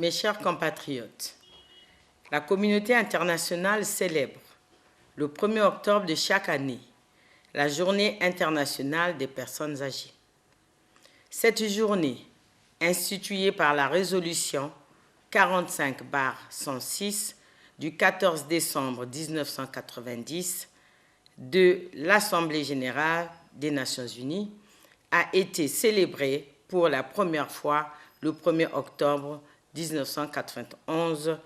Mes chers compatriotes, la communauté internationale célèbre le 1er octobre de chaque année la Journée internationale des personnes âgées. Cette journée, instituée par la résolution 45/106 du 14 décembre 1990 de l'Assemblée générale des Nations unies, a été célébrée pour la première fois le 1er octobre 1991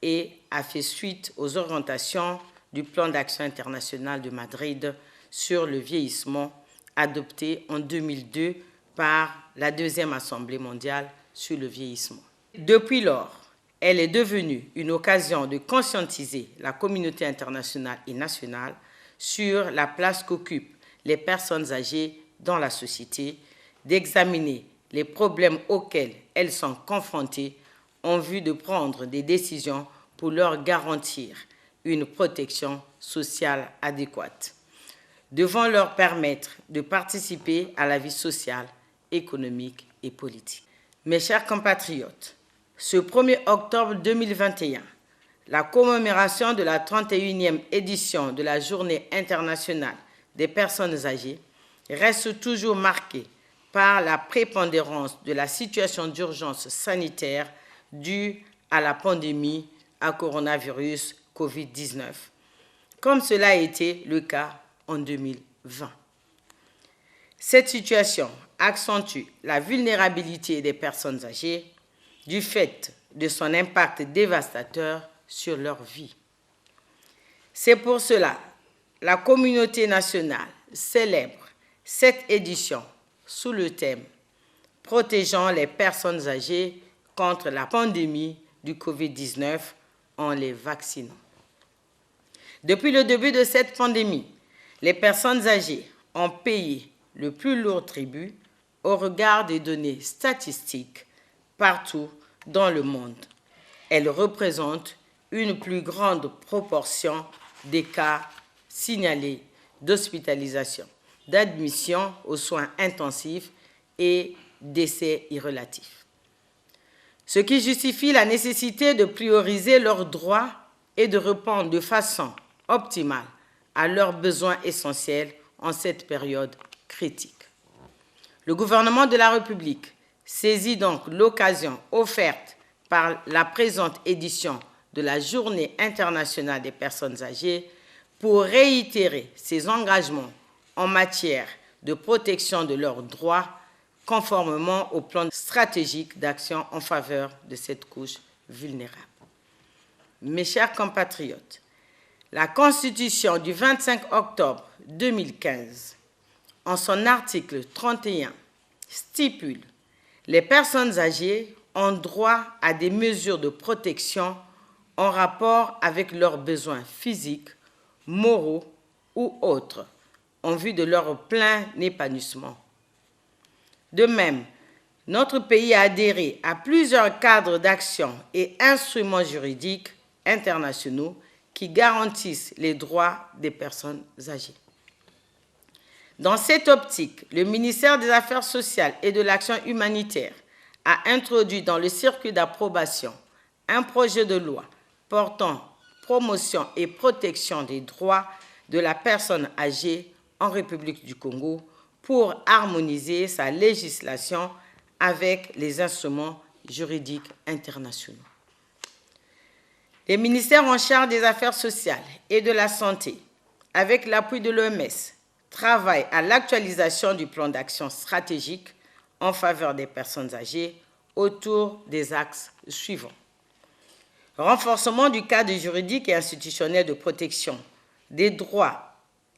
et a fait suite aux orientations du plan d'action international de Madrid sur le vieillissement adopté en 2002 par la deuxième Assemblée mondiale sur le vieillissement. Depuis lors, elle est devenue une occasion de conscientiser la communauté internationale et nationale sur la place qu'occupent les personnes âgées dans la société, d'examiner les problèmes auxquels elles sont confrontées en vue de prendre des décisions pour leur garantir une protection sociale adéquate, devant leur permettre de participer à la vie sociale, économique et politique. Mes chers compatriotes, ce 1er octobre 2021, la commémoration de la 31e édition de la Journée internationale des personnes âgées reste toujours marquée par la prépondérance de la situation d'urgence sanitaire due à la pandémie à coronavirus COVID-19, comme cela a été le cas en 2020. Cette situation accentue la vulnérabilité des personnes âgées du fait de son impact dévastateur sur leur vie. C'est pour cela que la communauté nationale célèbre cette édition sous le thème « Protégeant les personnes âgées contre la pandémie du COVID-19 en les vaccinant ». Depuis le début de cette pandémie, les personnes âgées ont payé le plus lourd tribut au regard des données statistiques partout dans le monde. Elles représentent une plus grande proportion des cas signalés d'hospitalisation, d'admission aux soins intensifs et décès irrelatifs. Ce qui justifie la nécessité de prioriser leurs droits et de répondre de façon optimale à leurs besoins essentiels en cette période critique. Le gouvernement de la République saisit donc l'occasion offerte par la présente édition de la Journée internationale des personnes âgées pour réitérer ses engagements en matière de protection de leurs droits conformément au plan stratégique d'action en faveur de cette couche vulnérable. Mes chers compatriotes, la Constitution du 25 octobre 2015, en son article 31, stipule « Les personnes âgées ont droit à des mesures de protection en rapport avec leurs besoins physiques, moraux ou autres, en vue de leur plein épanouissement. » De même, notre pays a adhéré à plusieurs cadres d'action et instruments juridiques internationaux qui garantissent les droits des personnes âgées. Dans cette optique, le ministère des Affaires sociales et de l'Action humanitaire a introduit dans le circuit d'approbation un projet de loi portant promotion et protection des droits de la personne âgée en République du Congo pour harmoniser sa législation avec les instruments juridiques internationaux. Les ministères en charge des Affaires sociales et de la Santé, avec l'appui de l'OMS, travaillent à l'actualisation du plan d'action stratégique en faveur des personnes âgées autour des axes suivants. Renforcement du cadre juridique et institutionnel de protection des droits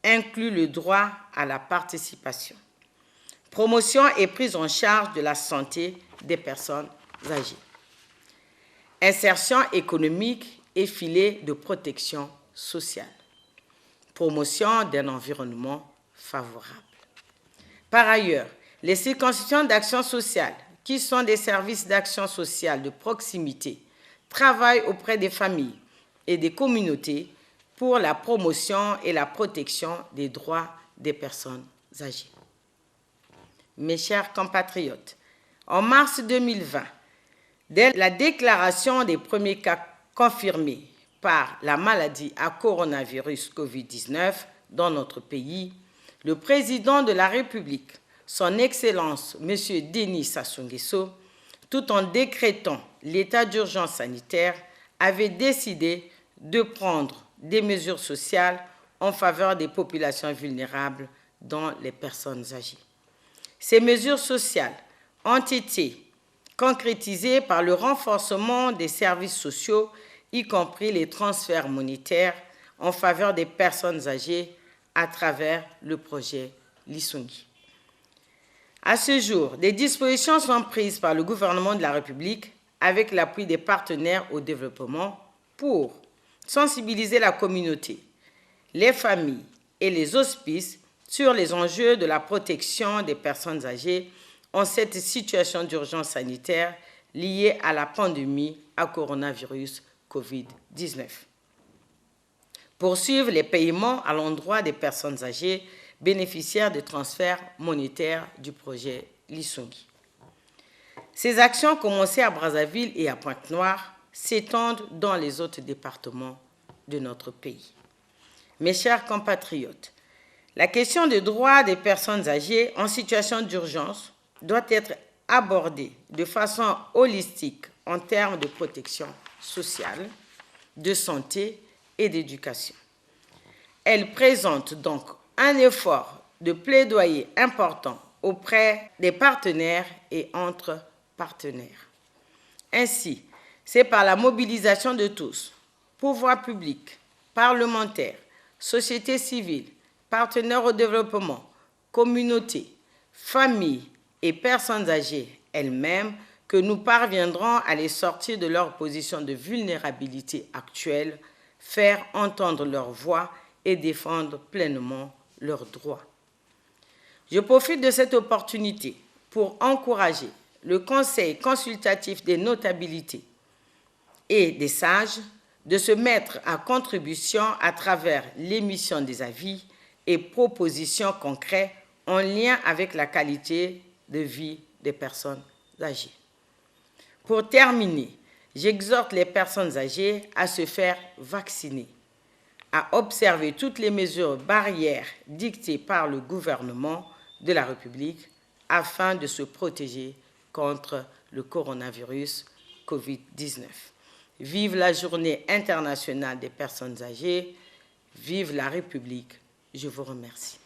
inclut le droit à la participation. Promotion et prise en charge de la santé des personnes âgées. Insertion économique et filet de protection sociale. Promotion d'un environnement favorable. Par ailleurs, les circonscriptions d'action sociale, qui sont des services d'action sociale de proximité, travaillent auprès des familles et des communautés pour la promotion et la protection des droits des personnes âgées. Mes chers compatriotes, en mars 2020, Dès la déclaration des premiers cas confirmés par la maladie à coronavirus Covid-19 dans notre pays, le président de la République, son Excellence M. Denis Sassou Nguesso, tout en décrétant l'état d'urgence sanitaire, avait décidé de prendre des mesures sociales en faveur des populations vulnérables, dont les personnes âgées. Ces mesures sociales ont été concrétisées par le renforcement des services sociaux, y compris les transferts monétaires en faveur des personnes âgées à travers le projet Lisungi. À ce jour, des dispositions sont prises par le gouvernement de la République avec l'appui des partenaires au développement pour sensibiliser la communauté, les familles et les hospices sur les enjeux de la protection des personnes âgées en cette situation d'urgence sanitaire liée à la pandémie à coronavirus Covid-19. Poursuivre les paiements à l'endroit des personnes âgées bénéficiaires de transferts monétaires du projet Lisungi. Ces actions commencées à Brazzaville et à Pointe-Noire s'étendent dans les autres départements de notre pays. Mes chers compatriotes, la question des droits des personnes âgées en situation d'urgence doit être abordée de façon holistique en termes de protection sociale, de santé et d'éducation. Elle présente donc un effort de plaidoyer important auprès des partenaires et entre partenaires. Ainsi, c'est par la mobilisation de tous, pouvoirs publics, parlementaires, société civile, partenaires au développement, communautés, familles et personnes âgées elles-mêmes que nous parviendrons à les sortir de leur position de vulnérabilité actuelle, faire entendre leur voix et défendre pleinement leurs droits. Je profite de cette opportunité pour encourager le Conseil consultatif des notabilités et des sages de se mettre à contribution à travers l'émission des avis et propositions concrètes en lien avec la qualité de vie des personnes âgées. Pour terminer, j'exhorte les personnes âgées à se faire vacciner, à observer toutes les mesures barrières dictées par le gouvernement de la République afin de se protéger contre le coronavirus Covid-19. Vive la Journée internationale des personnes âgées, vive la République. Je vous remercie.